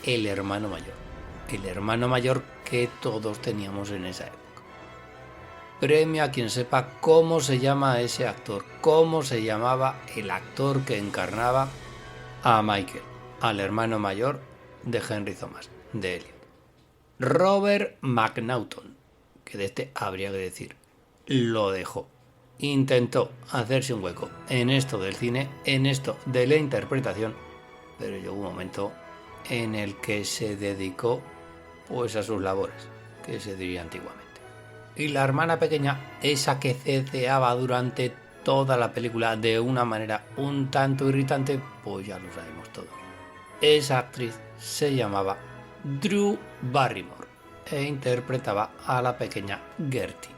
el hermano mayor. El hermano mayor que todos teníamos en esa época. Premio a quien sepa cómo se llama ese actor, cómo se llamaba el actor que encarnaba a Michael, al hermano mayor de Henry Thomas, de Elliot. Robert McNaughton, que de este habría que decir, lo dejó. Intentó hacerse un hueco en esto del cine, en esto de la interpretación, pero llegó un momento en el que se dedicó pues a sus labores, que se diría antiguamente. Y la hermana pequeña, esa que ceceaba durante toda la película de una manera un tanto irritante, pues ya lo sabemos todos. Esa actriz se llamaba Drew Barrymore e interpretaba a la pequeña Gertie.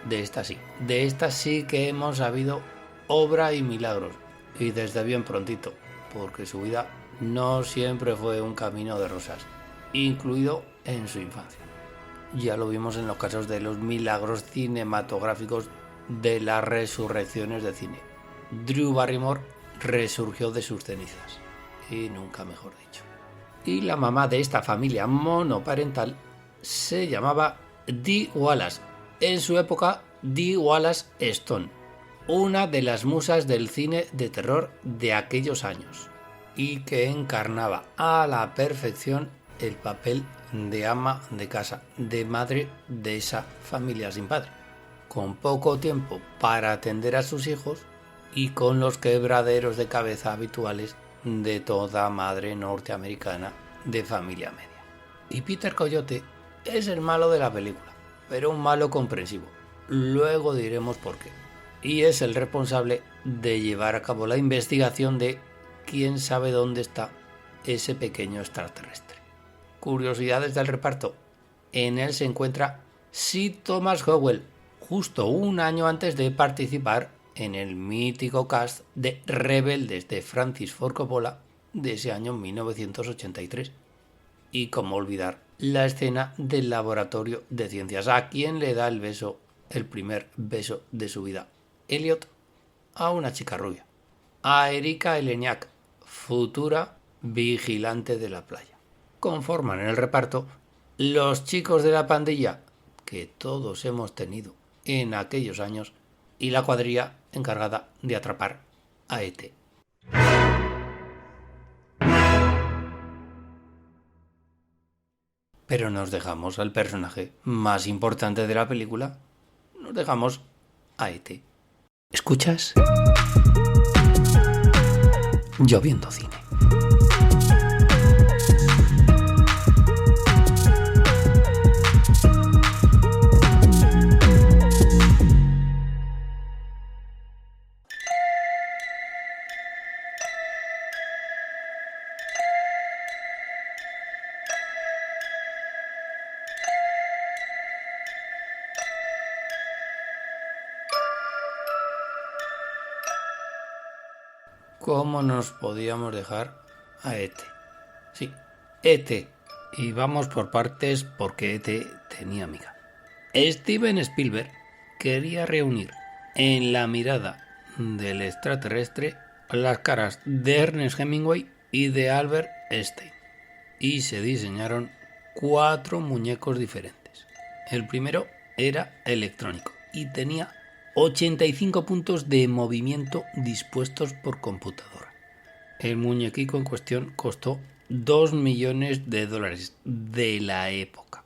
De esta sí que hemos sabido obra y milagros, y desde bien prontito, porque su vida no siempre fue un camino de rosas, incluido en su infancia. Ya lo vimos en los casos de los milagros cinematográficos de las resurrecciones de cine. Drew Barrymore resurgió de sus cenizas, y nunca mejor dicho. Y la mamá de esta familia monoparental se llamaba Dee Wallace, en su época Dee Wallace Stone, una de las musas del cine de terror de aquellos años, y que encarnaba a la perfección el papel de ama de casa, de madre de esa familia sin padre, con poco tiempo para atender a sus hijos y con los quebraderos de cabeza habituales de toda madre norteamericana de familia media. Y Peter Coyote es el malo de la película, pero un malo comprensivo. Luego diremos por qué. Y es el responsable de llevar a cabo la investigación de quién sabe dónde está ese pequeño extraterrestre. Curiosidades del reparto. En él se encuentra Sir Thomas Howell, justo un año antes de participar en el mítico cast de Rebeldes de Francis Ford Coppola de ese año 1983. Y cómo olvidar la escena del laboratorio de ciencias, a quien le da el beso, el primer beso de su vida, Elliot, a una chica rubia, a Erika Eleniak, futura vigilante de la playa. Conforman en el reparto los chicos de la pandilla que todos hemos tenido en aquellos años y la cuadrilla encargada de atrapar a E.T. Pero nos dejamos al personaje más importante de la película. Nos dejamos a E.T. ¿Escuchas? Lloviendo cine. ¿Cómo nos podíamos dejar a E.T.? Sí, E.T. Y vamos por partes porque E.T. tenía amiga. Steven Spielberg quería reunir en la mirada del extraterrestre las caras de Ernest Hemingway y de Albert Einstein. Y se diseñaron 4 muñecos diferentes. El primero era electrónico y tenía 85 puntos de movimiento dispuestos por computadora. El muñequico en cuestión costó $2 millones de la época.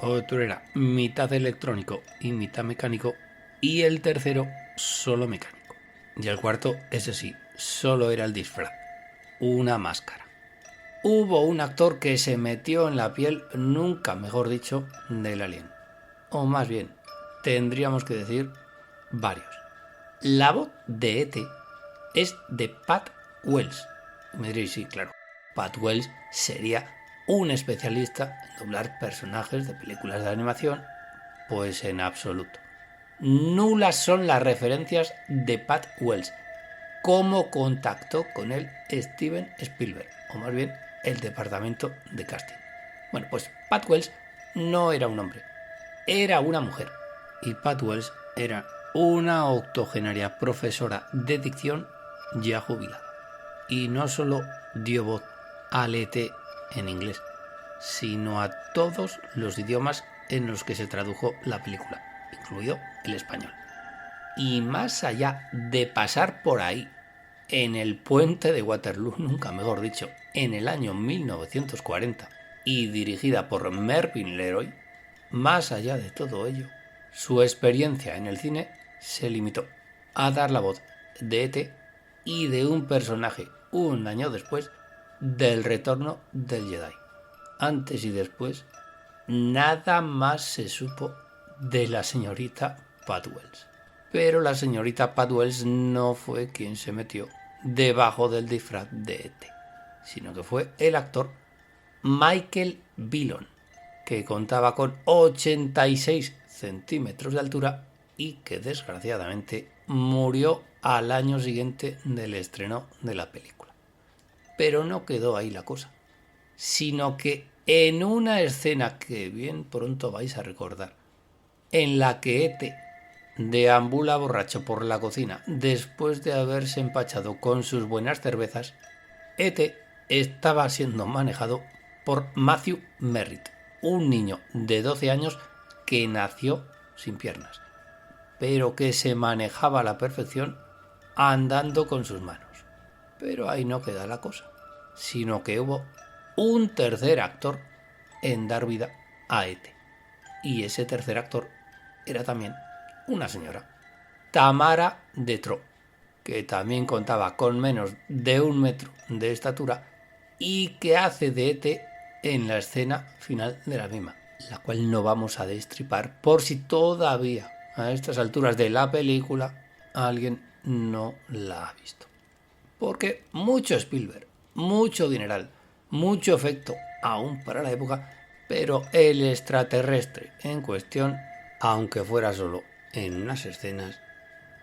Otro era mitad electrónico y mitad mecánico, y el tercero solo mecánico. Y el cuarto, ese sí, solo era el disfraz, una máscara. Hubo un actor que se metió en la piel, nunca mejor dicho, del alien. O más bien, tendríamos que decir varios. La voz de E.T. es de Pat Wells. Me diréis, sí, claro. Pat Wells sería un especialista en doblar personajes de películas de animación. Pues en absoluto. Nulas son las referencias de Pat Wells. ¿Cómo contactó con él Steven Spielberg? O más bien, el departamento de casting. Bueno, pues Pat Wells no era un hombre, era una mujer. Y Pat Wells era una octogenaria profesora de dicción ya jubilada. Y no solo dio voz al E.T. en inglés, sino a todos los idiomas en los que se tradujo la película, incluido el español. Y más allá de pasar por ahí, en el puente de Waterloo, nunca mejor dicho, en el año 1940, y dirigida por Mervyn LeRoy, más allá de todo ello, su experiencia en el cine se limitó a dar la voz de E.T. y de un personaje un año después del retorno del Jedi. Antes y después, nada más se supo de la señorita Pat Wells. Pero la señorita Pat Wells no fue quien se metió debajo del disfraz de E.T., sino que fue el actor Michael Billon, que contaba con 86 centímetros de altura y que desgraciadamente murió al año siguiente del estreno de la película. Pero no quedó ahí la cosa, sino que en una escena que bien pronto vais a recordar, en la que E.T. deambula borracho por la cocina después de haberse empachado con sus buenas cervezas, E.T. estaba siendo manejado por Matthew Merritt, un niño de 12 años que nació sin piernas, pero que se manejaba a la perfección andando con sus manos. Pero ahí no queda la cosa, sino que hubo un tercer actor en dar vida a E.T. Y ese tercer actor era también una señora, Tamara Detrow, que también contaba con menos de 1 metro de estatura y que hace de E.T. en la escena final de la misma, la cual no vamos a destripar por si todavía a estas alturas de la película alguien no la ha visto. Porque mucho Spielberg, mucho dineral, mucho efecto aún para la época, pero el extraterrestre en cuestión, aunque fuera solo en unas escenas,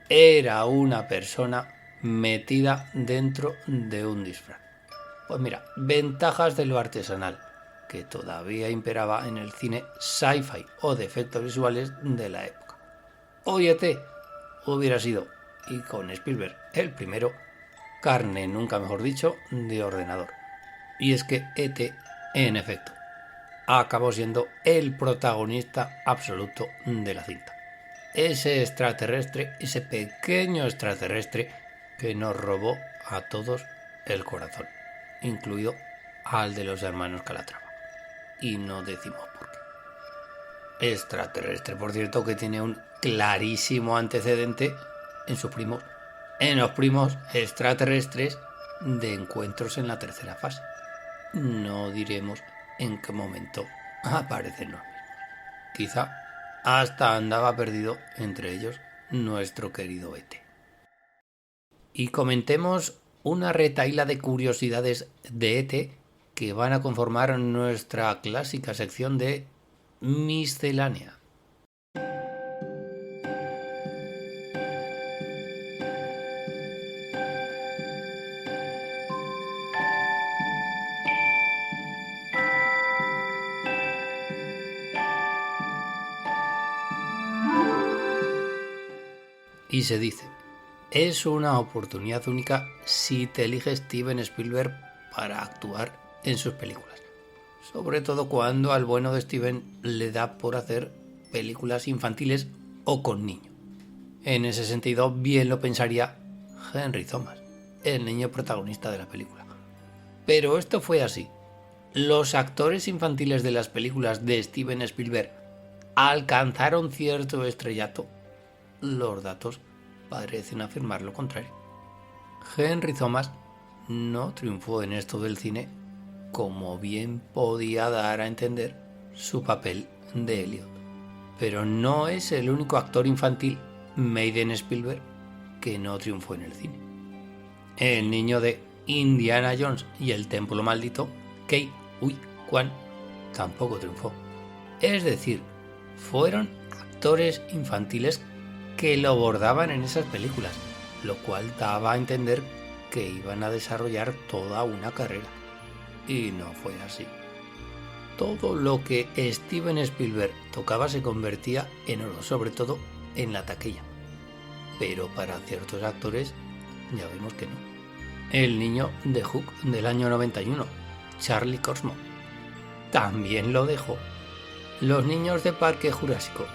era una persona metida dentro de un disfraz. Pues mira, ventajas de lo artesanal, que todavía imperaba en el cine sci-fi o de efectos visuales de la época. Hoy E.T. hubiera sido, y con Spielberg el primero, carne, nunca mejor dicho, de ordenador. Y es que E.T., en efecto, acabó siendo el protagonista absoluto de la cinta. Ese extraterrestre, ese pequeño extraterrestre que nos robó a todos el corazón, incluido al de los hermanos Calatrava. Y no decimos por qué. Extraterrestre, por cierto, que tiene un clarísimo antecedente en sus primos, en los primos extraterrestres de Encuentros en la tercera fase. No diremos en qué momento aparecen los mismos. Quizá hasta andaba perdido entre ellos nuestro querido E.T. Y comentemos una retahíla de curiosidades de E.T. que van a conformar nuestra clásica sección de miscelánea. Y se dice, es una oportunidad única si te elige Steven Spielberg para actuar en sus películas. Sobre todo cuando al bueno de Steven le da por hacer películas infantiles o con niños. En ese sentido, bien lo pensaría Henry Thomas, el niño protagonista de la película. Pero esto fue así. Los actores infantiles de las películas de Steven Spielberg alcanzaron cierto estrellato. Los datos parecen afirmar lo contrario. Henry Thomas no triunfó en esto del cine como bien podía dar a entender su papel de Elliot. Pero no es el único actor infantil made in Spielberg que no triunfó en el cine. El niño de Indiana Jones y el Templo Maldito, Ke Huy Quan, tampoco triunfó. Es decir, fueron actores infantiles que lo bordaban en esas películas, lo cual daba a entender que iban a desarrollar toda una carrera. Y no fue así. Todo lo que Steven Spielberg tocaba se convertía en oro, sobre todo en la taquilla. Pero para ciertos actores ya vemos que no. El niño de Hook del año 91, Charlie Cosmo. También lo dejó los niños de Parque Jurásico,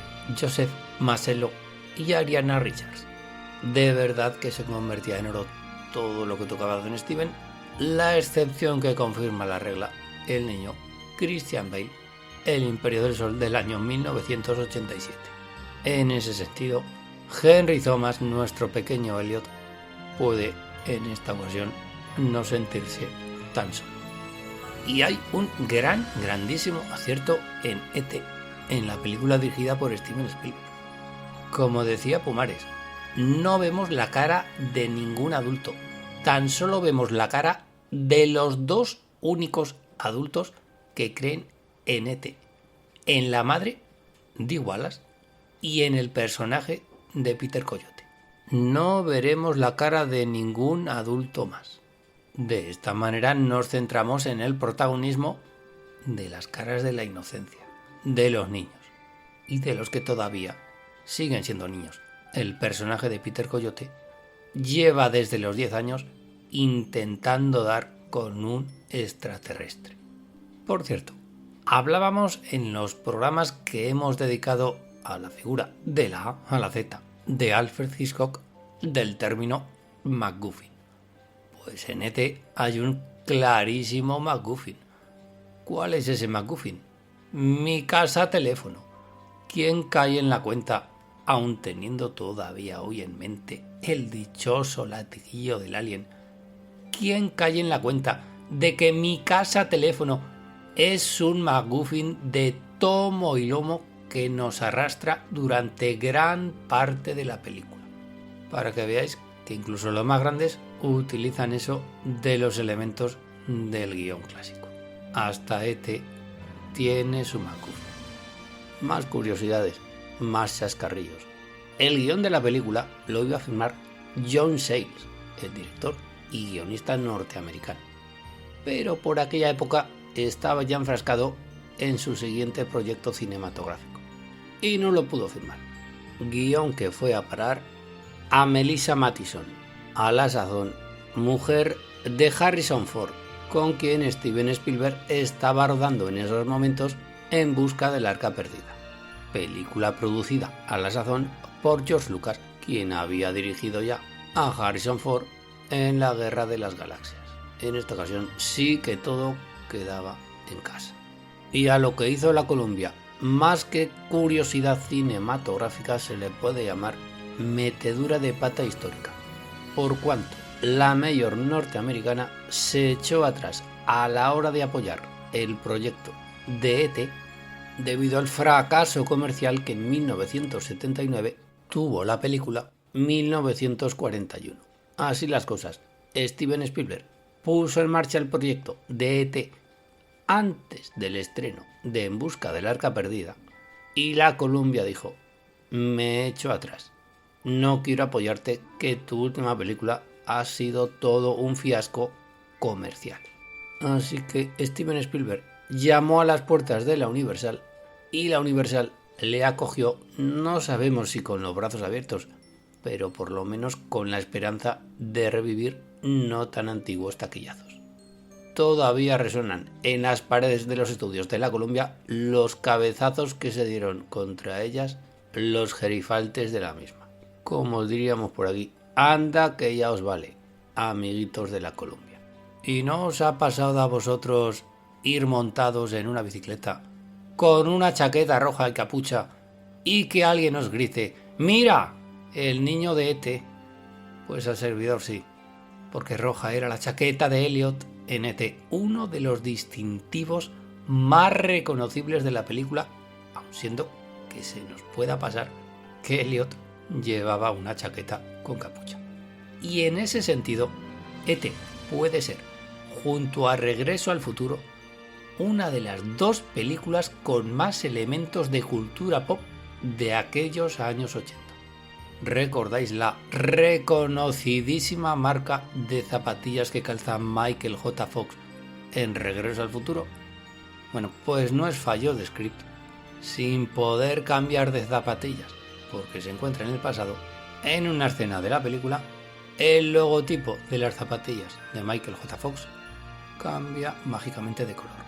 Joseph Massello y Ariana Richards. De verdad que se convertía en oro todo lo que tocaba Don Steven, la excepción que confirma la regla, el niño Christian Bale, El Imperio del Sol del año 1987. En ese sentido, Henry Thomas, nuestro pequeño Elliot, puede en esta ocasión no sentirse tan solo. Y hay un grandísimo acierto en E.T., en la película dirigida por Steven Spielberg. Como decía Pumares, no vemos la cara de ningún adulto, tan solo vemos la cara de los dos únicos adultos que creen en E.T., en la madre de Wallace y en el personaje de Peter Coyote. No veremos la cara de ningún adulto más. De esta manera nos centramos en el protagonismo de las caras de la inocencia, de los niños y de los que todavía siguen siendo niños. El personaje de Peter Coyote lleva desde los 10 años intentando dar con un extraterrestre. Por cierto, hablábamos en los programas que hemos dedicado a la figura de la A a la Z de Alfred Hitchcock del término MacGuffin. Pues en E.T. hay un clarísimo MacGuffin. ¿Cuál es ese MacGuffin? Mi casa teléfono. ¿Quién cae en la cuenta, aun teniendo todavía hoy en mente el dichoso latiguillo del alien? ¿Quién cae en la cuenta de que mi casa teléfono es un MacGuffin de tomo y lomo que nos arrastra durante gran parte de la película? Para que veáis que incluso los más grandes utilizan eso de los elementos del guión clásico. Hasta E.T. tiene su MacGuffin. Más curiosidades, más chascarrillos. El guión de la película lo iba a firmar John Sayles, el director y guionista norteamericano. Pero por aquella época estaba ya enfrascado en su siguiente proyecto cinematográfico y no lo pudo firmar. Guión que fue a parar a Melissa Mathison, a la sazón mujer de Harrison Ford, con quien Steven Spielberg estaba rodando en esos momentos En busca del arca perdida, película producida a la sazón por George Lucas, quien había dirigido ya a Harrison Ford en la Guerra de las Galaxias. En esta ocasión sí que todo quedaba en casa. Y a lo que hizo la Columbia, más que curiosidad cinematográfica, se le puede llamar metedura de pata histórica, por cuanto la mayor norteamericana se echó atrás a la hora de apoyar el proyecto de E.T. debido al fracaso comercial que en 1979 tuvo la película 1941. Así las cosas, Steven Spielberg puso en marcha el proyecto de E.T. antes del estreno de En busca del arca perdida y la Columbia dijo: me echo atrás, no quiero apoyarte, que tu última película ha sido todo un fiasco comercial. Así que Steven Spielberg llamó a las puertas de la Universal y la Universal le acogió, no sabemos si con los brazos abiertos, pero por lo menos con la esperanza de revivir no tan antiguos taquillazos. Todavía resuenan en las paredes de los estudios de la Columbia los cabezazos que se dieron contra ellas los gerifaltes de la misma. Como os diríamos por aquí, anda que ya os vale, amiguitos de la Columbia. ¿Y no os ha pasado a vosotros ir montados en una bicicleta con una chaqueta roja y capucha y que alguien os grite: ¡mira, el niño de E.T.! Pues al servidor sí, porque roja era la chaqueta de Elliot en E.T., uno de los distintivos más reconocibles de la película, aun siendo que se nos pueda pasar que Elliot llevaba una chaqueta con capucha. Y en ese sentido, E.T. puede ser, junto a Regreso al Futuro, una de las dos películas con más elementos de cultura pop de aquellos años 80. ¿Recordáis la reconocidísima marca de zapatillas que calza Michael J. Fox en Regreso al Futuro? Bueno, pues no es fallo de script. Sin poder cambiar de zapatillas, porque se encuentra en el pasado, en una escena de la película, el logotipo de las zapatillas de Michael J. Fox cambia mágicamente de color.